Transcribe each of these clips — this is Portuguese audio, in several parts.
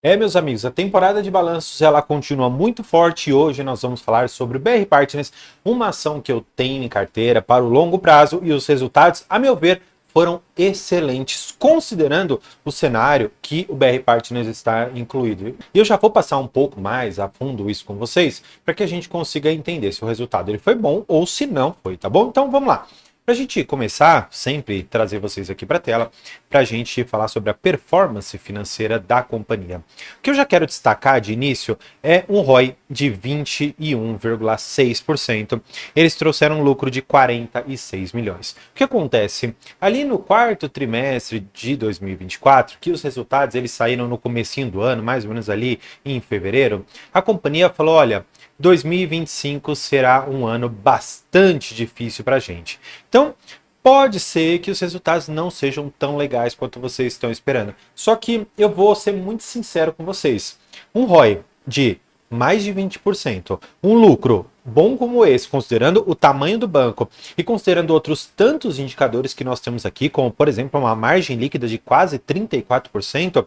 Meus amigos, a temporada de balanços ela continua muito forte e hoje nós vamos falar sobre o BR Partners, uma ação que eu tenho em carteira para o longo prazo e os resultados, a meu ver, foram excelentes, considerando o cenário que o BR Partners está incluído. E eu já vou passar um pouco mais a fundo isso com vocês, para que a gente consiga entender se o resultado ele foi bom ou se não foi, tá bom? Então vamos lá. Para a gente começar, sempre trazer vocês aqui para a tela, para a gente falar sobre a performance financeira da companhia. O que eu já quero destacar de início é um ROI de 21,6%. Eles trouxeram um lucro de 46 milhões. O que acontece? Ali no quarto trimestre de 2024, que os resultados eles saíram no comecinho do ano, mais ou menos ali em fevereiro, a companhia falou, olha, 2025 será um ano bastante difícil para a gente. Então, pode ser que os resultados não sejam tão legais quanto vocês estão esperando. Só que eu vou ser muito sincero com vocês. Um ROI de mais de 20%, um lucro bom como esse, considerando o tamanho do banco e considerando outros tantos indicadores que nós temos aqui, como por exemplo uma margem líquida de quase 34%,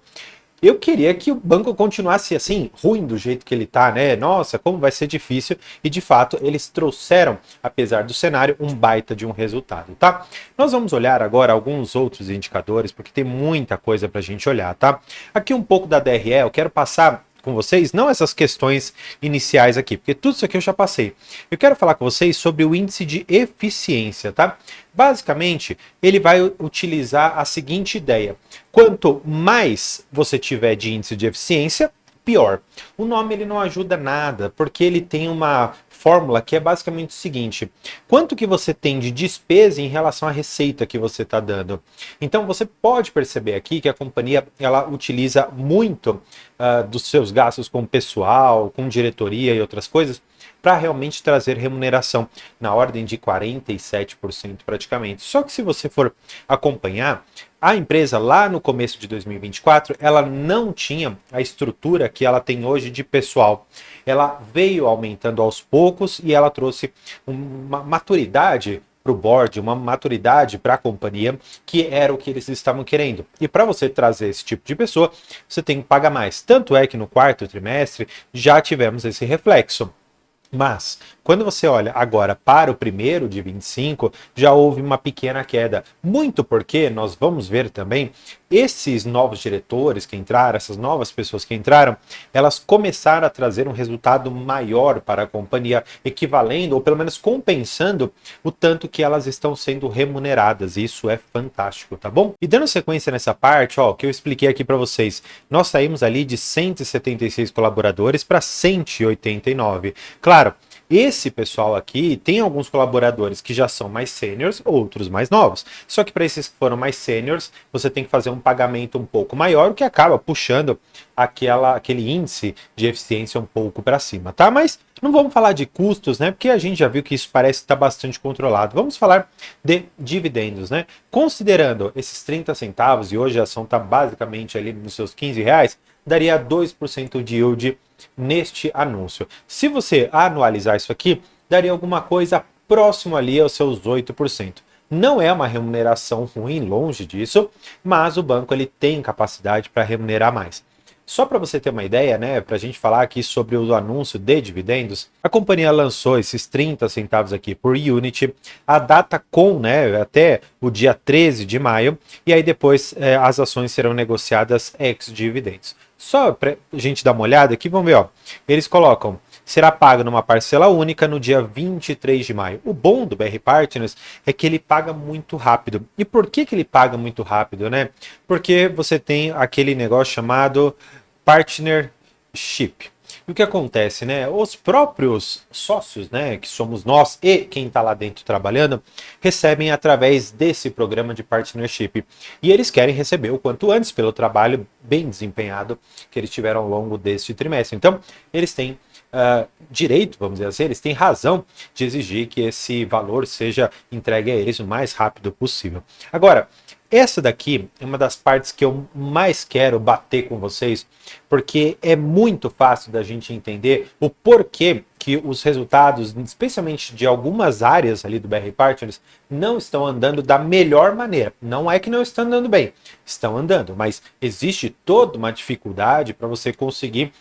eu queria que o banco continuasse assim, ruim do jeito que ele tá, né? Nossa, como vai ser difícil. E de fato, eles trouxeram, apesar do cenário, um baita de um resultado, tá? Nós vamos olhar agora alguns outros indicadores, porque tem muita coisa pra gente olhar, tá? Aqui um pouco da DRE, eu quero passar com vocês, não essas questões iniciais aqui, porque tudo isso aqui eu já passei. Eu quero falar com vocês sobre o índice de eficiência, tá? Basicamente, ele vai utilizar a seguinte ideia: quanto mais você tiver de índice de eficiência, pior. O nome ele não ajuda nada, porque ele tem uma fórmula que é basicamente o seguinte: quanto que você tem de despesa em relação à receita que você está dando. Então você pode perceber aqui que a companhia ela utiliza muito dos seus gastos com pessoal, com diretoria e outras coisas, para realmente trazer remuneração na ordem de 47% praticamente. Só que se você for acompanhar, a empresa lá no começo de 2024, ela não tinha a estrutura que ela tem hoje de pessoal. Ela veio aumentando aos poucos e ela trouxe uma maturidade para o board, uma maturidade para a companhia, que era o que eles estavam querendo. E para você trazer esse tipo de pessoa, você tem que pagar mais. Tanto é que no quarto trimestre já tivemos esse reflexo. Mas, quando você olha agora para o primeiro de 25, já houve uma pequena queda. Muito porque nós vamos ver também esses novos diretores que entraram, essas novas pessoas que entraram, elas começaram a trazer um resultado maior para a companhia, equivalendo ou pelo menos compensando o tanto que elas estão sendo remuneradas. Isso é fantástico, tá bom? E dando sequência nessa parte, ó, que eu expliquei aqui para vocês, nós saímos ali de 176 colaboradores para 189. Claro, esse pessoal aqui tem alguns colaboradores que já são mais sêniores, outros mais novos. Só que para esses que foram mais sêniores, você tem que fazer um pagamento um pouco maior, o que acaba puxando aquele índice de eficiência um pouco para cima, tá? Mas não vamos falar de custos, né? Porque a gente já viu que isso parece estar bastante controlado. Vamos falar de dividendos, né? Considerando esses 30 centavos, e hoje a ação está basicamente ali nos seus 15 reais, daria 2% de yield neste anúncio. Se você anualizar isso aqui, daria alguma coisa próximo ali aos seus 8%. Não é uma remuneração ruim, longe disso, mas o banco ele tem capacidade para remunerar mais. Só para você ter uma ideia, né, para a gente falar aqui sobre o anúncio de dividendos, a companhia lançou esses 30 centavos aqui por unit, a data com, né, até o dia 13 de maio, e aí depois as ações serão negociadas ex-dividendos. Só para a gente dar uma olhada aqui, vamos ver, ó, eles colocam, será pago numa parcela única no dia 23 de maio. O bom do BR Partners é que ele paga muito rápido. E por que ele paga muito rápido, né? Porque você tem aquele negócio chamado partnership. E o que acontece, né? Os próprios sócios, né, que somos nós e quem está lá dentro trabalhando, recebem através desse programa de partnership. E eles querem receber o quanto antes pelo trabalho bem desempenhado que eles tiveram ao longo deste trimestre. Então, eles têm direito, vamos dizer assim, eles têm razão de exigir que esse valor seja entregue a eles o mais rápido possível. Agora, essa daqui é uma das partes que eu mais quero bater com vocês, porque é muito fácil da gente entender o porquê que os resultados, especialmente de algumas áreas ali do BR Partners, não estão andando da melhor maneira. Não é que não estão andando bem, estão andando, mas existe toda uma dificuldade para você conseguir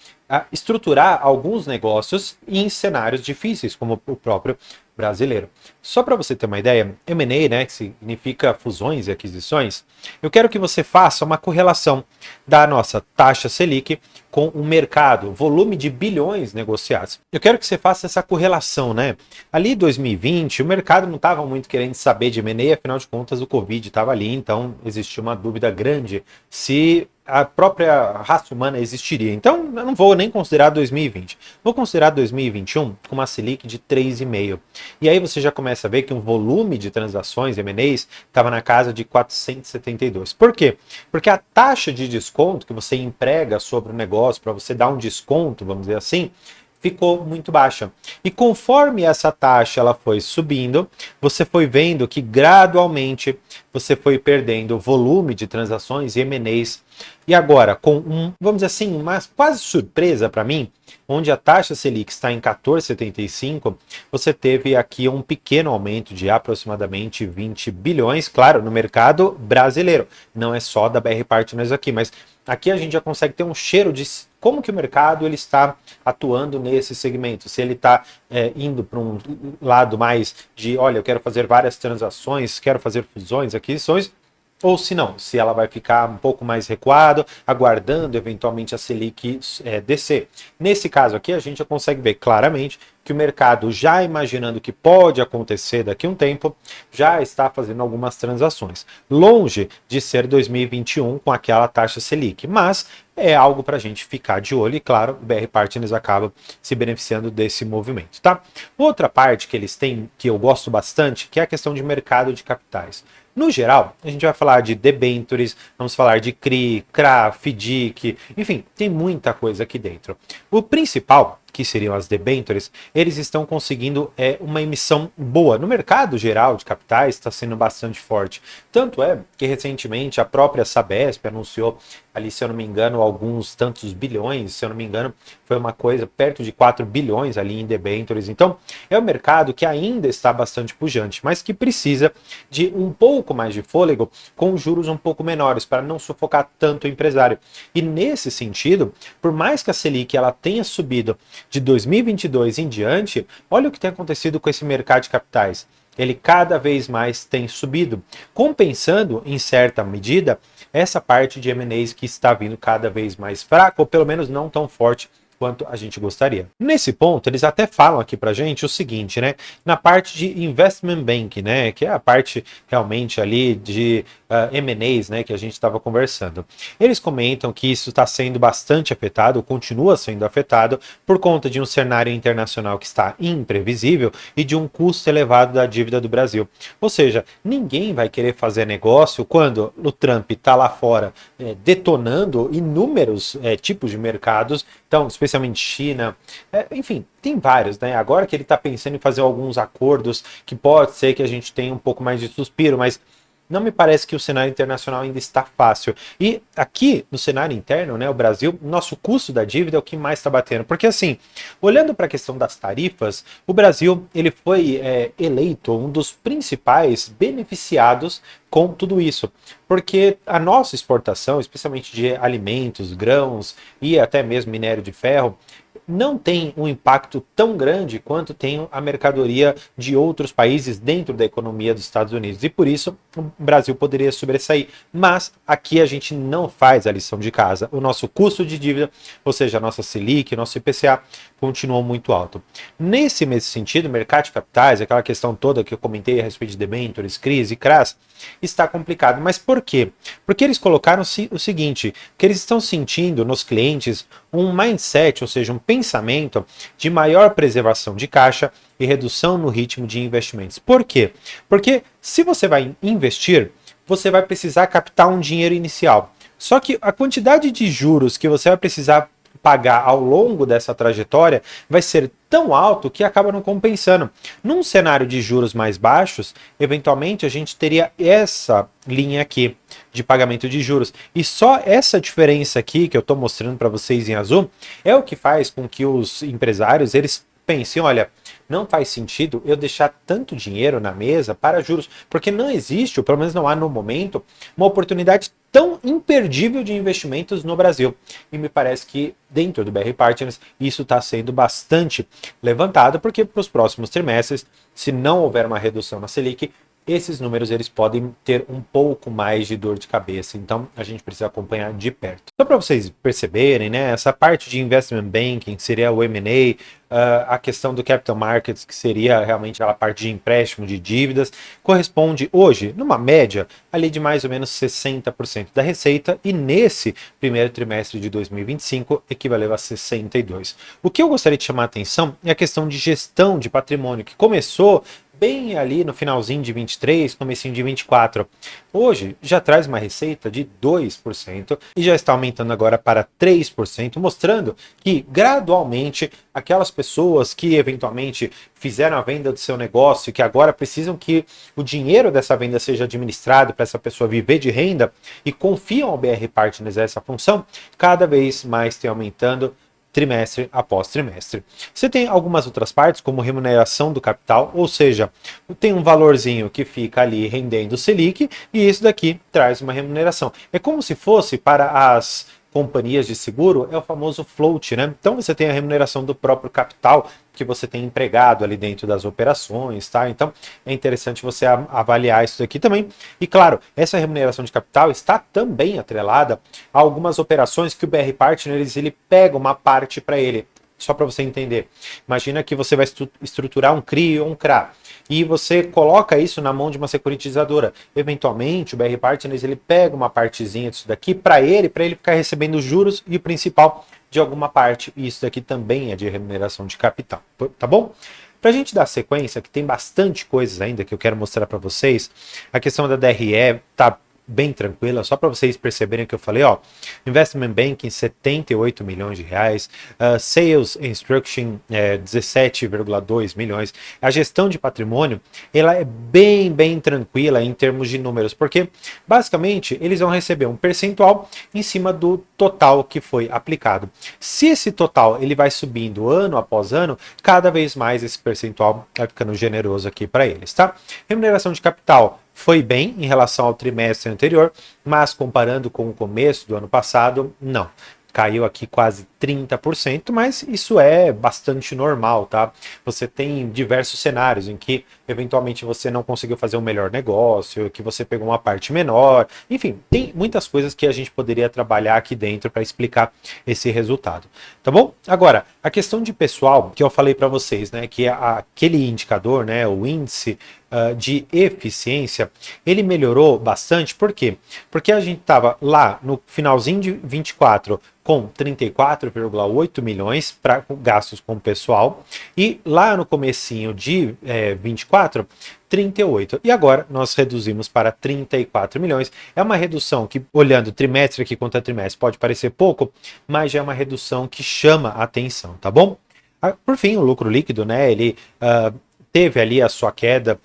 estruturar alguns negócios em cenários difíceis, como o próprio brasileiro. Só para você ter uma ideia, M&A, né, que significa fusões e aquisições, eu quero que você faça uma correlação da nossa taxa Selic com o mercado, volume de bilhões negociados. Eu quero que você faça essa correlação, né? Ali em 2020, o mercado não estava muito querendo saber de M&A, afinal de contas o Covid estava ali, então existia uma dúvida grande se a própria raça humana existiria. Então, eu não vou nem considerar 2020. Vou considerar 2021 com uma Selic de 3,5. E aí você já começa a ver que um volume de transações, M&As, estava na casa de 472. Por quê? Porque a taxa de desconto que você emprega sobre o negócio, para você dar um desconto, vamos dizer assim, ficou muito baixa. E conforme essa taxa ela foi subindo, você foi vendo que gradualmente você foi perdendo volume de transações e M&As. E agora, com vamos dizer assim, uma quase surpresa para mim, onde a taxa Selic está em 14,75, você teve aqui um pequeno aumento de aproximadamente 20 bilhões, claro, no mercado brasileiro. Não é só da BR Partners aqui, mas aqui a gente já consegue ter um cheiro de como que o mercado ele está atuando nesse segmento. Se ele está indo para um lado mais de, olha, eu quero fazer várias transações, quero fazer fusões, aquisições, ou se não, se ela vai ficar um pouco mais recuado, aguardando eventualmente a Selic descer. Nesse caso aqui, a gente já consegue ver claramente que o mercado, já imaginando o que pode acontecer daqui a um tempo, já está fazendo algumas transações. Longe de ser 2021 com aquela taxa Selic, mas é algo para a gente ficar de olho e, claro, o BR Partners acaba se beneficiando desse movimento, tá? Outra parte que eles têm, que eu gosto bastante, que é a questão de mercado de capitais. No geral, a gente vai falar de debentures, vamos falar de CRI, CRA, FDIC, enfim, tem muita coisa aqui dentro. O principal, que seriam as debentures, eles estão conseguindo uma emissão boa. No mercado geral de capitais está sendo bastante forte. Tanto é que recentemente a própria Sabesp anunciou ali, se eu não me engano, alguns tantos bilhões, se eu não me engano, foi uma coisa perto de 4 bilhões ali em debentures. Então, é um mercado que ainda está bastante pujante, mas que precisa de um pouco mais de fôlego com juros um pouco menores, para não sufocar tanto o empresário. E nesse sentido, por mais que a Selic ela tenha subido de 2022 em diante, olha o que tem acontecido com esse mercado de capitais. Ele cada vez mais tem subido, compensando, em certa medida, essa parte de M&As que está vindo cada vez mais fraca, ou pelo menos não tão forte quanto a gente gostaria. Nesse ponto, eles até falam aqui pra gente o seguinte, né? Na parte de investment bank, né? Que é a parte realmente ali de M&As, né? Que a gente estava conversando. Eles comentam que isso está sendo bastante afetado, continua sendo afetado, por conta de um cenário internacional que está imprevisível e de um custo elevado da dívida do Brasil. Ou seja, ninguém vai querer fazer negócio quando o Trump está lá fora detonando inúmeros tipos de mercados, então, especialmente China, enfim, tem vários, né? Agora que ele está pensando em fazer alguns acordos que pode ser que a gente tenha um pouco mais de suspiro, mas não me parece que o cenário internacional ainda está fácil. E aqui, no cenário interno, né, o Brasil, nosso custo da dívida é o que mais está batendo. Porque assim, olhando para a questão das tarifas, o Brasil ele foi eleito um dos principais beneficiados com tudo isso. Porque a nossa exportação, especialmente de alimentos, grãos e até mesmo minério de ferro, não tem um impacto tão grande quanto tem a mercadoria de outros países dentro da economia dos Estados Unidos. E por isso o Brasil poderia sobressair. Mas aqui a gente não faz a lição de casa. O nosso custo de dívida, ou seja, a nossa Selic, nosso IPCA, continuou muito alto. Nesse mesmo sentido, o mercado de capitais, aquela questão toda que eu comentei a respeito de debentures, crise, CRAS, está complicado. Mas por quê? Porque eles colocaram o seguinte, que eles estão sentindo nos clientes um mindset, ou seja, um pensamento de maior preservação de caixa e redução no ritmo de investimentos. Por quê? Porque se você vai investir, você vai precisar captar um dinheiro inicial. Só que a quantidade de juros que você vai precisar pagar ao longo dessa trajetória vai ser tão alto que acaba não compensando. Num cenário de juros mais baixos, eventualmente a gente teria essa linha aqui de pagamento de juros. E só essa diferença aqui que eu estou mostrando para vocês em azul é o que faz com que os empresários eles pensem, olha, não faz sentido eu deixar tanto dinheiro na mesa para juros, porque não existe, ou pelo menos não há no momento, uma oportunidade tão imperdível de investimentos no Brasil. E me parece que dentro do BR Partners isso está sendo bastante levantado, porque para os próximos trimestres, se não houver uma redução na Selic, esses números eles podem ter um pouco mais de dor de cabeça, então a gente precisa acompanhar de perto. Só para vocês perceberem, né, essa parte de investment banking, que seria o M&A, a questão do capital markets, que seria realmente aquela parte de empréstimo de dívidas, corresponde hoje, numa média, ali de mais ou menos 60% da receita, e nesse primeiro trimestre de 2025 equivaleu a 62%. O que eu gostaria de chamar a atenção é a questão de gestão de patrimônio, que começou bem ali no finalzinho de 23, comecinho de 24. Hoje já traz uma receita de 2% e já está aumentando agora para 3%, mostrando que gradualmente aquelas pessoas que eventualmente fizeram a venda do seu negócio e que agora precisam que o dinheiro dessa venda seja administrado para essa pessoa viver de renda e confiam ao BR Partners essa função, cada vez mais tem aumentando trimestre após trimestre. Você tem algumas outras partes, como remuneração do capital, ou seja, tem um valorzinho que fica ali rendendo Selic, e isso daqui traz uma remuneração. É como se fosse para as companhias de seguro, é o famoso float, né? Então você tem a remuneração do próprio capital que você tem empregado ali dentro das operações, tá? Então é interessante você avaliar isso aqui também. E claro, essa remuneração de capital está também atrelada a algumas operações que o BR Partners ele pega uma parte para ele. Só para você entender. Imagina que você vai estruturar um CRI ou um CRA e você coloca isso na mão de uma securitizadora. Eventualmente, o BR Partners ele pega uma partezinha disso daqui para ele ficar recebendo os juros e o principal de alguma parte. E isso daqui também é de remuneração de capital, tá bom? Para a gente dar sequência, que tem bastante coisas ainda que eu quero mostrar para vocês, a questão da DRE tá bem tranquila, só para vocês perceberem o que eu falei, ó, Investment Banking 78 milhões de reais, Sales Instruction 17,2 milhões, a gestão de patrimônio, ela é bem tranquila em termos de números, porque basicamente eles vão receber um percentual em cima do total que foi aplicado. Se esse total ele vai subindo ano após ano, cada vez mais esse percentual vai ficando generoso aqui para eles, tá? Remuneração de capital foi bem em relação ao trimestre anterior, mas comparando com o começo do ano passado, não. Caiu aqui quase 30%, mas isso é bastante normal, tá? Você tem diversos cenários em que, eventualmente, você não conseguiu fazer um melhor negócio, que você pegou uma parte menor, enfim, tem muitas coisas que a gente poderia trabalhar aqui dentro para explicar esse resultado, tá bom? Agora, a questão de pessoal, que eu falei para vocês, né, que é aquele indicador, né, o índice de eficiência, ele melhorou bastante, por quê? Porque a gente estava lá no finalzinho de 24 com 34,8 milhões para gastos com o pessoal e lá no comecinho de 24, 38. E agora nós reduzimos para 34 milhões. É uma redução que, olhando trimestre aqui contra trimestre, pode parecer pouco, mas já é uma redução que chama a atenção, tá bom? Por fim, o lucro líquido, né, ele teve ali a sua queda,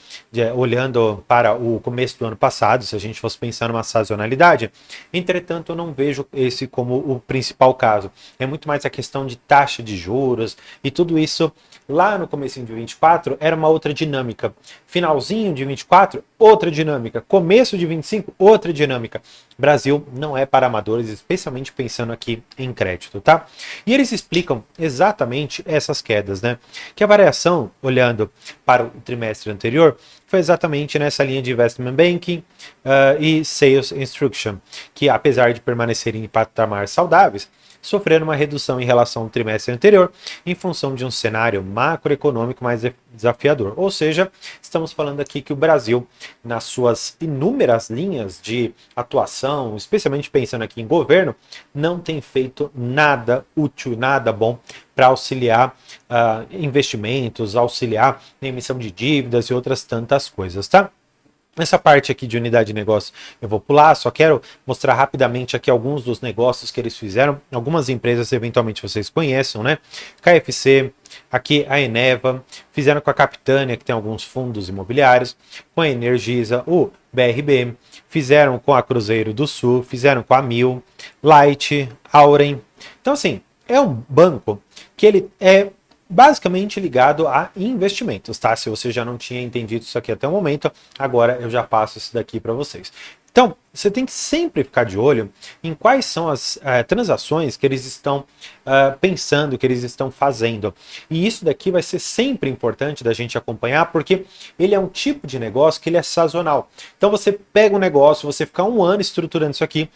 olhando para o começo do ano passado, se a gente fosse pensar numa sazonalidade. Entretanto, eu não vejo esse como o principal caso. É muito mais a questão de taxa de juros e tudo isso lá no comecinho de 24 era uma outra dinâmica. Finalzinho de 24, outra dinâmica. Começo de 25, outra dinâmica. Brasil não é para amadores, especialmente pensando aqui em crédito, tá? E eles explicam exatamente essas quedas, né? Que a variação, olhando para o trimestre anterior, foi exatamente nessa linha de Investment Banking e Sales Instruction, que apesar de permanecerem em patamares saudáveis, sofreram uma redução em relação ao trimestre anterior, em função de um cenário macroeconômico mais desafiador. Ou seja, estamos falando aqui que o Brasil, nas suas inúmeras linhas de atuação, especialmente pensando aqui em governo, não tem feito nada útil, nada bom para auxiliar investimentos, auxiliar na emissão de dívidas e outras tantas coisas, tá? Essa parte aqui de unidade de negócio eu vou pular, só quero mostrar rapidamente aqui alguns dos negócios que eles fizeram. Algumas empresas eventualmente vocês conheçam, né? KFC, aqui a Eneva, fizeram com a Capitânia, que tem alguns fundos imobiliários, com a Energisa, o BRB, fizeram com a Cruzeiro do Sul, fizeram com a Mil, Light, Auren. Então assim, é um banco que ele é basicamente ligado a investimentos, tá? Se você já não tinha entendido isso aqui até o momento, agora eu já passo isso daqui para vocês. Então, você tem que sempre ficar de olho em quais são as transações que eles estão pensando, que eles estão fazendo. E isso daqui vai ser sempre importante da gente acompanhar, porque ele é um tipo de negócio que ele é sazonal. Então, você pega um negócio, você fica um ano estruturando isso aqui,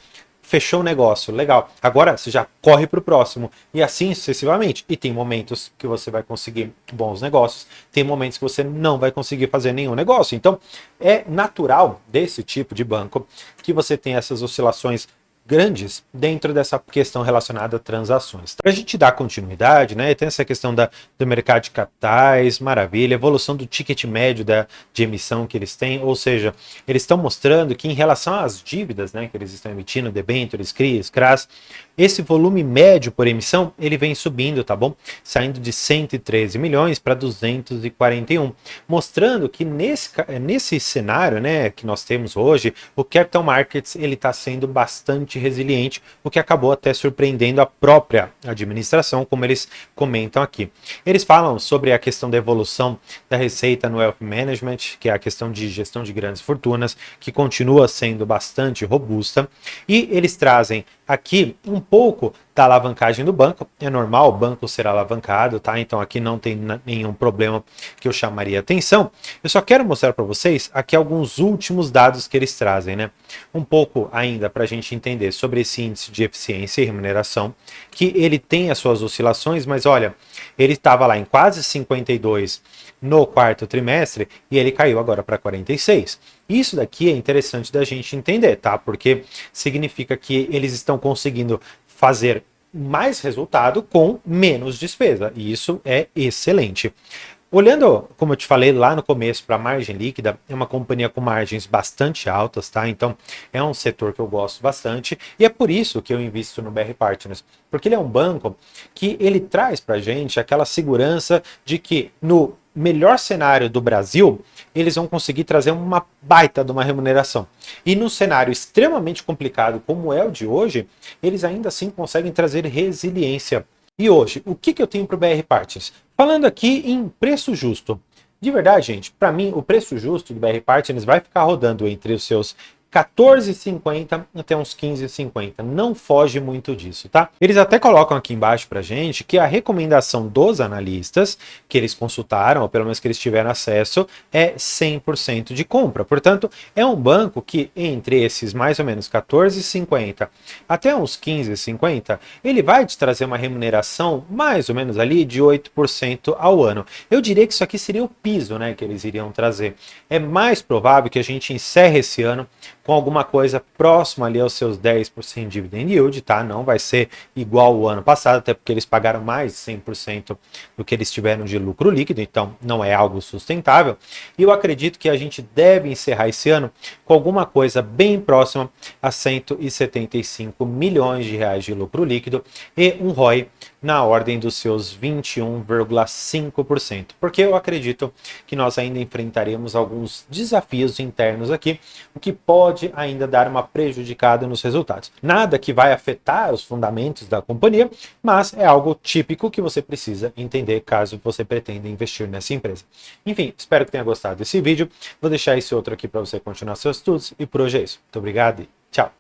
fechou o negócio, legal. Agora você já corre para o próximo e assim sucessivamente. E tem momentos que você vai conseguir bons negócios, tem momentos que você não vai conseguir fazer nenhum negócio. Então é natural desse tipo de banco que você tem essas oscilações grandes dentro dessa questão relacionada a transações. Para a gente dar continuidade, né, tem essa questão do mercado de capitais, maravilha, evolução do ticket médio de emissão que eles têm, ou seja, eles estão mostrando que em relação às dívidas, né, que eles estão emitindo, debêntures, CRIs, CRAs, esse volume médio por emissão, ele vem subindo, tá bom? Saindo de 113 milhões para 241, mostrando que nesse cenário, né, que nós temos hoje, o capital markets, ele está sendo bastante resiliente, o que acabou até surpreendendo a própria administração, como eles comentam aqui. Eles falam sobre a questão da evolução da receita no wealth management, que é a questão de gestão de grandes fortunas, que continua sendo bastante robusta, e eles trazem aqui um pouco da alavancagem do banco. É normal o banco ser alavancado, tá? Então aqui não tem nenhum problema que eu chamaria atenção. Eu só quero mostrar para vocês aqui alguns últimos dados que eles trazem, né? Um pouco ainda para a gente entender sobre esse índice de eficiência e remuneração, que ele tem as suas oscilações, mas olha, ele estava lá em quase 52 no quarto trimestre e ele caiu agora para 46. Isso daqui é interessante da gente entender, tá? Porque significa que eles estão conseguindo fazer mais resultado com menos despesa, e isso é excelente. Olhando, como eu te falei lá no começo, para a margem líquida, é uma companhia com margens bastante altas, tá? Então é um setor que eu gosto bastante e é por isso que eu invisto no BR Partners, porque ele é um banco que ele traz para a gente aquela segurança de que no melhor cenário do Brasil, eles vão conseguir trazer uma baita de uma remuneração. E num cenário extremamente complicado como é o de hoje, eles ainda assim conseguem trazer resiliência. E hoje, o que eu tenho para o BR Partners? Falando aqui em preço justo. De verdade, gente, para mim, o preço justo do BR Partners vai ficar rodando entre os seus 14,50 até uns 15,50. Não foge muito disso, tá? Eles até colocam aqui embaixo pra gente que a recomendação dos analistas que eles consultaram, ou pelo menos que eles tiveram acesso, é 100% de compra. Portanto, é um banco que entre esses mais ou menos 14,50 até uns 15,50, ele vai te trazer uma remuneração mais ou menos ali de 8% ao ano. Eu diria que isso aqui seria o piso, né, que eles iriam trazer. É mais provável que a gente encerre esse ano com alguma coisa próxima ali aos seus 10% de dividend yield, tá? Não vai ser igual o ano passado, até porque eles pagaram mais de 100% do que eles tiveram de lucro líquido, então não é algo sustentável. E eu acredito que a gente deve encerrar esse ano com alguma coisa bem próxima a 175 milhões de reais de lucro líquido e um ROI na ordem dos seus 21,5%, porque eu acredito que nós ainda enfrentaremos alguns desafios internos aqui, o que pode ainda dar uma prejudicada nos resultados. Nada que vai afetar os fundamentos da companhia, mas é algo típico que você precisa entender caso você pretenda investir nessa empresa. Enfim, espero que tenha gostado desse vídeo. Vou deixar esse outro aqui para você continuar seus estudos e por hoje é isso. Muito obrigado e tchau!